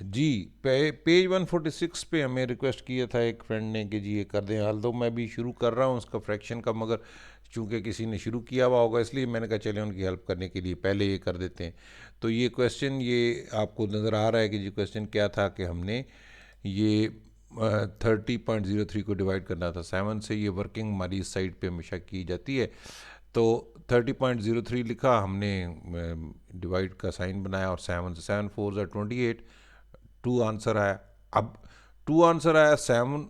जी, page 146 पे हमें request किया था एक फ्रेंड ने कि जी ये कर दें, हाल तो मैं भी शुरू कर रहा हूँ उसका फ्रैक्शन का, मगर चूंकि किसी ने शुरू किया हुआ होगा इसलिए मैंने कहा चले उनकी हेल्प करने के लिए पहले ये कर देते हैं। तो ये क्वेश्चन ये आपको नज़र आ रहा है कि जी क्वेश्चन क्या था कि हमने ये 30.03 को डिवाइड करना था 7 से। ये वर्किंग हमारी इस साइड पे हमेशा की जाती है। तो 30.03 लिखा हमने, डिवाइड का साइन बनाया और 7 4 28, 2 आंसर आया। अब 2 आंसर आया, 7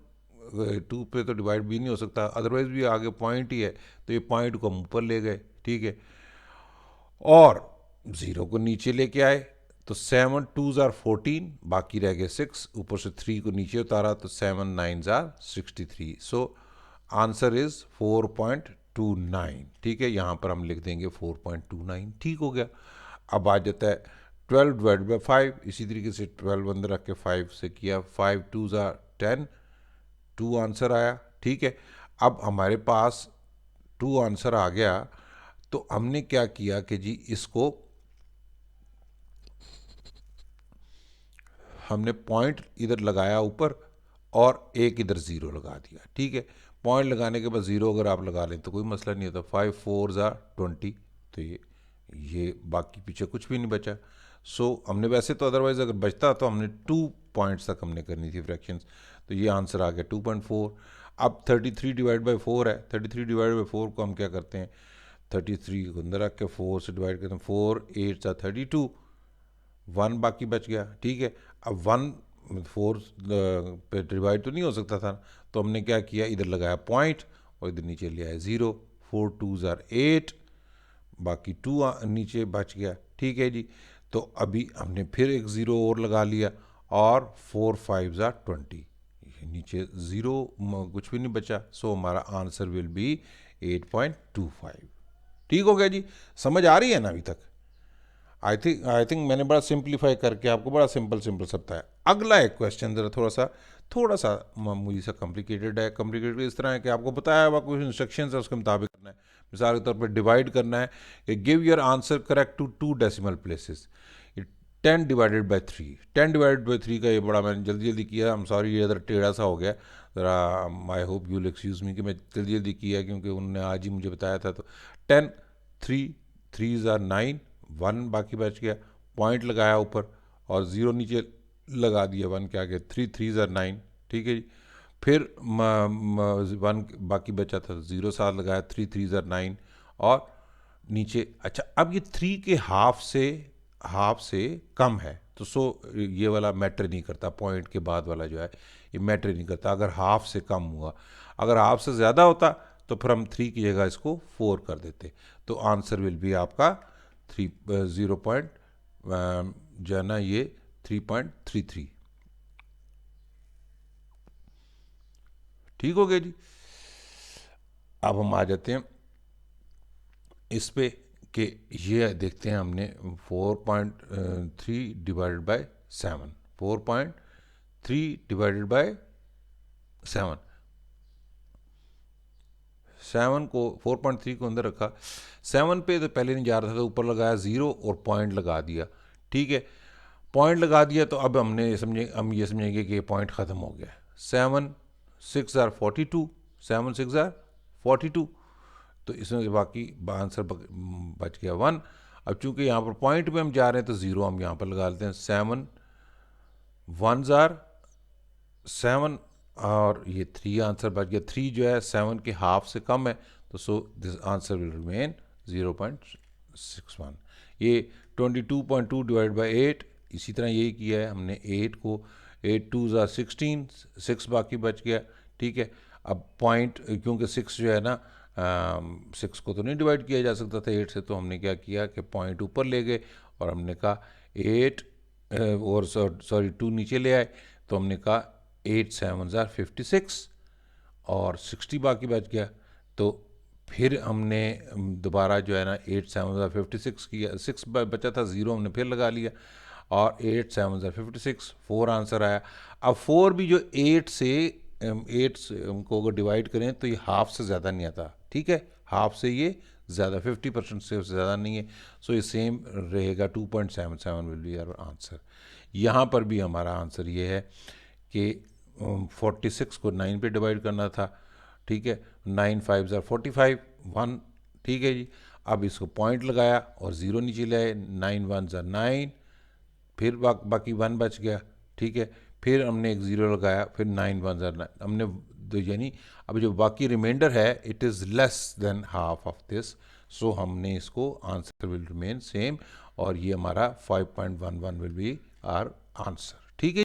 2 पे तो डिवाइड भी नहीं हो सकता, अदरवाइज भी आगे पॉइंट ही है, तो ये पॉइंट को हम ऊपर ले गए, ठीक है, और ज़ीरो को नीचे लेके आए। तो 7 2 ज़ार 14, बाकी रह गए 6, ऊपर से 3 को नीचे उतारा तो 7 9 ज़ार 63। सो आंसर इज 4.29, ठीक है, यहाँ पर हम लिख देंगे 4.29, ठीक हो गया। अब आ जाता है 12 डिवाइड बाई 5, इसी तरीके से 12 अंदर रख के 5 से किया, 5 2 ज़ार 10, 2 आंसर आया, ठीक है। अब हमारे पास 2 आंसर आ गया, तो हमने क्या किया कि जी इसको हमने पॉइंट इधर लगाया ऊपर और एक इधर ज़ीरो लगा दिया, ठीक है। पॉइंट लगाने के बाद ज़ीरो अगर आप लगा लें तो कोई मसला नहीं होता। 5 4 ज़ार 20, तो ये बाकी पीछे कुछ भी नहीं बचा। सो हमने वैसे तो अदरवाइज अगर बचता तो हमने 2 पॉइंट्स तक हमने करनी थी फ्रैक्शंस, तो ये आंसर आ गया 2.4। अब 33 डिवाइड बाई 4 है, 33 डिवाइड बाई 4 को हम क्या करते हैं, 33 को अंदर रख के 4 से डिवाइड करते हैं, 4 8 32, 1 बाकी बच गया, ठीक है। अब 1 4 पे डिवाइड तो नहीं हो सकता था, तो हमने क्या किया, इधर लगाया पॉइंट और इधर नीचे ले आया 0। 4 2 ज़ार 8, बाकी 2 नीचे बच गया, ठीक है जी। तो अभी हमने फिर एक ज़ीरो और लगा लिया और 4 5 ज़ार 20, नीचे ज़ीरो कुछ भी नहीं बचा। सो हमारा आंसर विल बी 8.25, ठीक हो गया जी। समझ आ रही है ना अभी तक? आई थिंक मैंने बड़ा सिंप्लीफाई करके आपको बड़ा सिंपल सिंपल सब बताया। अगला एक क्वेश्चन ज़रा थोड़ा सा मामूली सा कॉम्प्लिकेटेड है। कॉम्प्लिकेटेड इस तरह है कि आपको बताया हुआ कुछ इंस्ट्रक्शंस है उसके मुताबिक करना है। मिसाल के तौर पर डिवाइड करना है कि give your answer correct to 2 decimal places. 10 divided by 3, 10 divided by 3 का ये बड़ा मैंने जल्दी जल्दी किया, हम सॉरी ये ज़रा टेढ़ा सा हो गया ज़रा, I hope you will excuse me कि मैं जल्दी जल्दी किया क्योंकि उन्होंने आज ही मुझे बताया था। तो 10 3 3 ज़ार 9, 1 बाकी बच गया, पॉइंट लगाया ऊपर और ज़ीरो नीचे लगा दिया 1 के आगे, 3 3 ज़ार 9, ठीक है जी। फिर 1 बाकी बचा था, ज़ीरो साथ लगाया, 3 3 ज़ार 9 और नीचे। अच्छा, अब ये 3 के हाफ से कम है तो सो ये वाला मैटर नहीं करता, पॉइंट के बाद वाला जो है ये मैटर नहीं करता अगर हाफ से कम हुआ। अगर हाफ से ज़्यादा होता तो फिर हम 3 की जगह इसको 4 कर देते, तो आंसर विल भी आपका 0 पॉइंट जो है ना ये 3.33, ठीक हो गया जी। अब हम आ जाते हैं इस पे कि ये देखते हैं हमने 4.3 डिवाइडेड बाय 7, 4.3 डिवाइडेड बाय 7, 7 को 4.3 को अंदर रखा, 7 पे तो पहले नहीं जा रहा था तो ऊपर लगाया ज़ीरो और पॉइंट लगा दिया, ठीक है। पॉइंट लगा दिया तो अब हम ये समझेंगे कि ये पॉइंट ख़त्म हो गया। 7 6 ज़ार 42, 7 6 ज़ार 42, तो इसमें बाकी आंसर बच गया 1। अब चूंकि यहाँ पर पॉइंट पे हम जा रहे हैं तो ज़ीरो हम यहाँ पर लगा लेते हैं, 7 1 ज़ार 7 और ये 3 आंसर बच गया। 3 जो है 7 के हाफ से कम है, तो so this answer will remain 0.61। ये 22.2 डिवाइड बाई 8, इसी तरह यही किया है हमने। 8 को 8 2 ज़ार 16, 6 बाकी बच गया, ठीक है। अब पॉइंट क्योंकि 6 जो है ना 6 को तो नहीं डिवाइड किया जा सकता था 8 से, तो हमने क्या किया कि पॉइंट ऊपर ले गए और हमने कहा 8 और सॉरी 2 नीचे ले आए, तो हमने कहा 8 7 ज़ार 56 और 60 बाकी बच गया। तो फिर हमने दोबारा जो है ना 8 7 ज़ार 56 किया, 6 बचा था, ज़ीरो हमने फिर लगा लिया और 8 7 ज़ार 56, 4 आंसर आया। अब 4 भी जो 8 से 8 को अगर डिवाइड करें तो ये हाफ से ज़्यादा नहीं आता, ठीक है, हाफ से ये ज़्यादा 50% से ज़्यादा नहीं है, सो ये सेम रहेगा 2.77 विल बी आवर आंसर। यहाँ पर भी हमारा आंसर ये है कि 46 को 9 पे डिवाइड करना था, ठीक है, 9 5 ज़ार 45 1, ठीक है जी। अब इसको पॉइंट लगाया और ज़ीरो नीचे ले आए, 9 1 ज़ार 9, फिर बाकी 1 बच गया, ठीक है, फिर हमने एक ज़ीरो लगाया, फिर 9 1 ज़ार 9 हमने यानी अब जो बाकी रिमाइंडर है it is less than half of this, so हमने इसको आंसर विल रिमेन सेम और ये हमारा 5.11 विल बी आर आंसर, ठीक है।